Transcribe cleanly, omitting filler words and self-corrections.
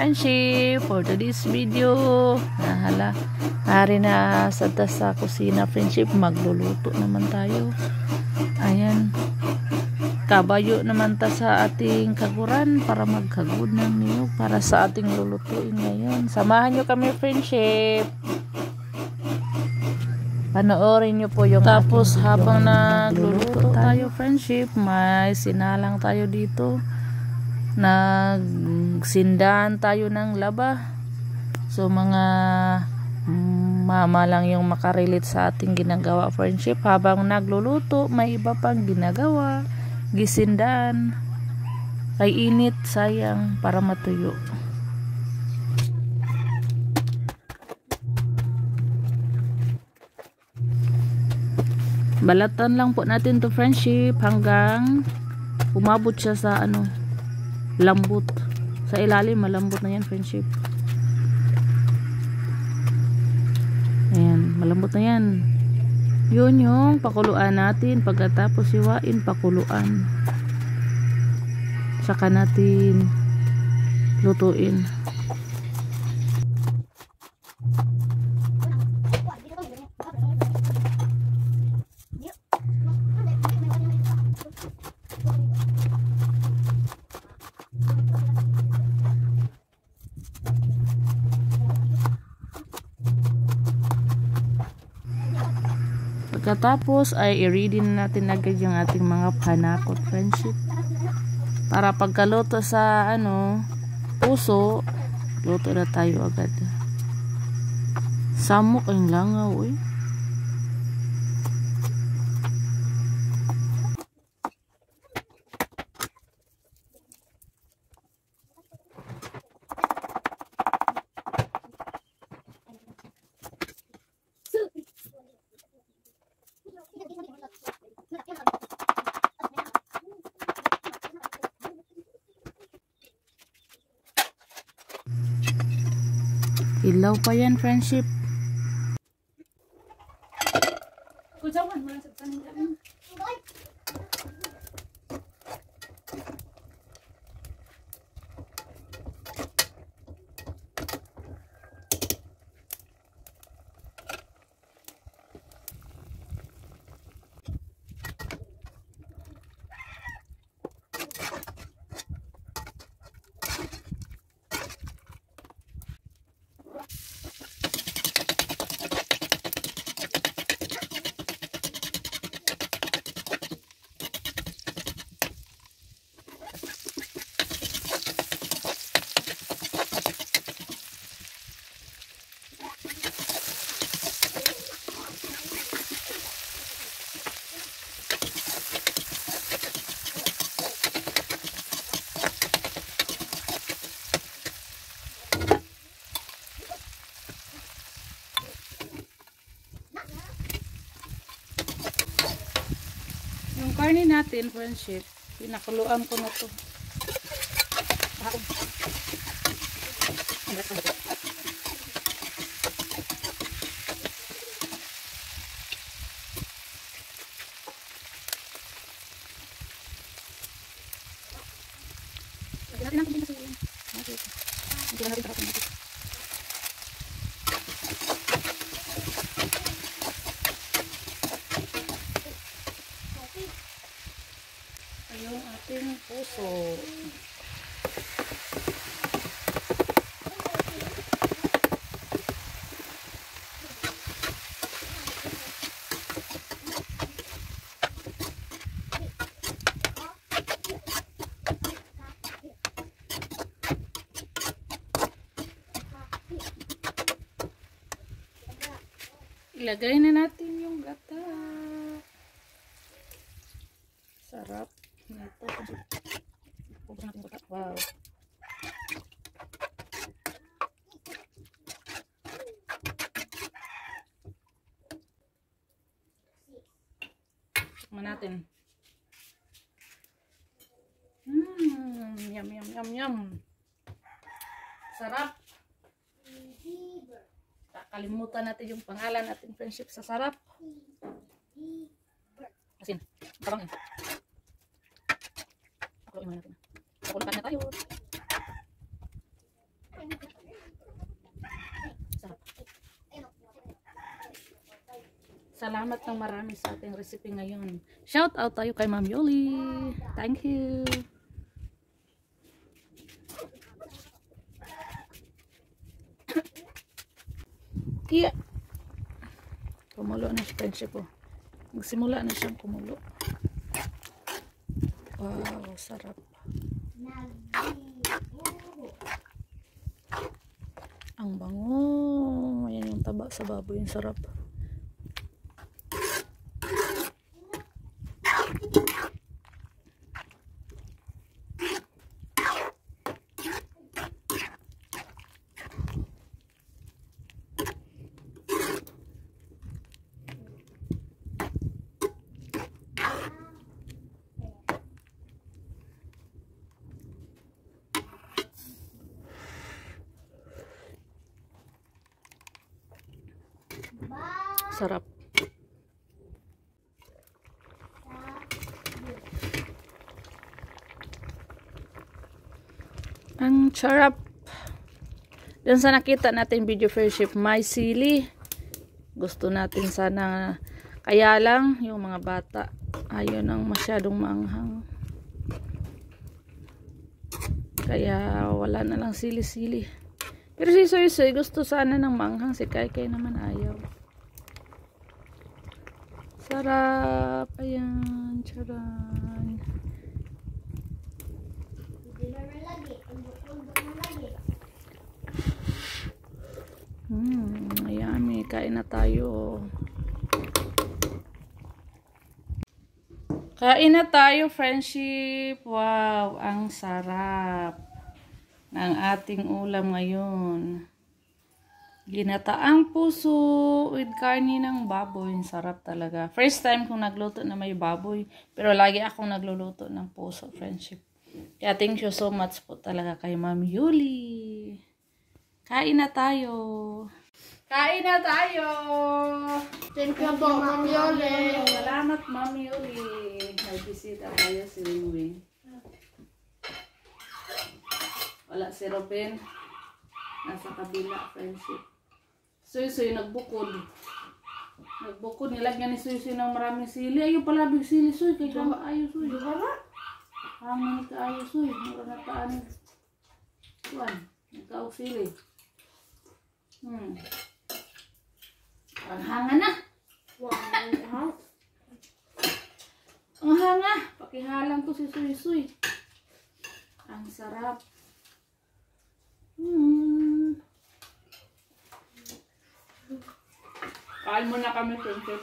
friendship, for today's video, hari na sa kusina friendship, magluluto naman tayo. Ayan, kabayo naman ta sa ating kaguran para maghagod ng niyog para sa ating lulutuin ngayon. Samahan nyo kami friendship, panoorin nyo po yung tapos habang nagluluto tayo friendship, may sinalang tayo dito, nagsindahan tayo ng laba. So mga mama lang yung makarelate sa ating ginagawa friendship. Habang nagluluto may iba pang ginagawa, gisindahan, kay init sayang para matuyo. Balatan lang po natin to friendship hanggang umabot siya sa lambot. Sa ilalim malambot na yan friendship. Ayan, malambot na yan. Yun yung pakuluan natin. Pagkatapos siwain, pakuluan, saka natin lutuin. Pagkatapos ay i-ready na natin agad yung ating mga panakot friendship para pagkaluto sa puso, luto na tayo agad. Samok ang langaw eh. Ilaw pa yan friendship. Yung karne natin friendship, pinakuluan ko na to. Yung ating puso. Ilagay na natin yung gata. Sarap. Wow. Tikman natin. Yum, yum, yum, yum. Sarap. Kalimutan natin yung pangalan natin friendship sa sarap. Asin. Tabang yun. Pakuluin muna natin. Pakuluin na tayo. Salamat ng marami sa ating recipe ngayon. Shout out tayo kay Ma'am Yoli. Thank you. Iya. Kumulo na si friendship po. Magsimula na siyang kumulo. Wow, sarap. Ang bango. Ayan yung taba sa baboy. Yung sarap. Sarap. Ang sarap. Doon sa nakita natin video friendship, may sili. Gusto natin sana, kaya lang yung mga bata ayaw nang masyadong maanghang. Kaya wala na lang sili-sili. Pero si Soy Soy gusto sana ng maanghang, si Kai Kai naman ayaw. Sarap. Ayan. Charan. Yummy. Kain na tayo. Kain na tayo, friendship. Wow. Ang sarap ng ating ulam ngayon. Ginataang puso with karne ng baboy. Sarap talaga. First time kong nagluto na may baboy. Pero lagi akong nagluluto ng puso, friendship. Kaya thank you so much po talaga kay Ma'am Yuli. Kain na tayo. Kain na tayo. Thank you po, Ma'am Yoli. Salamat, Ma'am Yuli. May bisita tayo si Wing. Wala si Robin. Nasa kabila, friendship. Suy-suy, nagbukod. Nagbukod, nilagyan ni Suy-suy ng maraming sili. Ayaw pala big sili, Suy. Kaya kama ayaw, Suy. Hangin ka ayaw, Suy. Mura na taan. Kuan, nagkaog sili. Ang hanga na. Ang hanga. Pakihalang ko si Suy-suy. Ang sarap. Kain muna kami, friendship.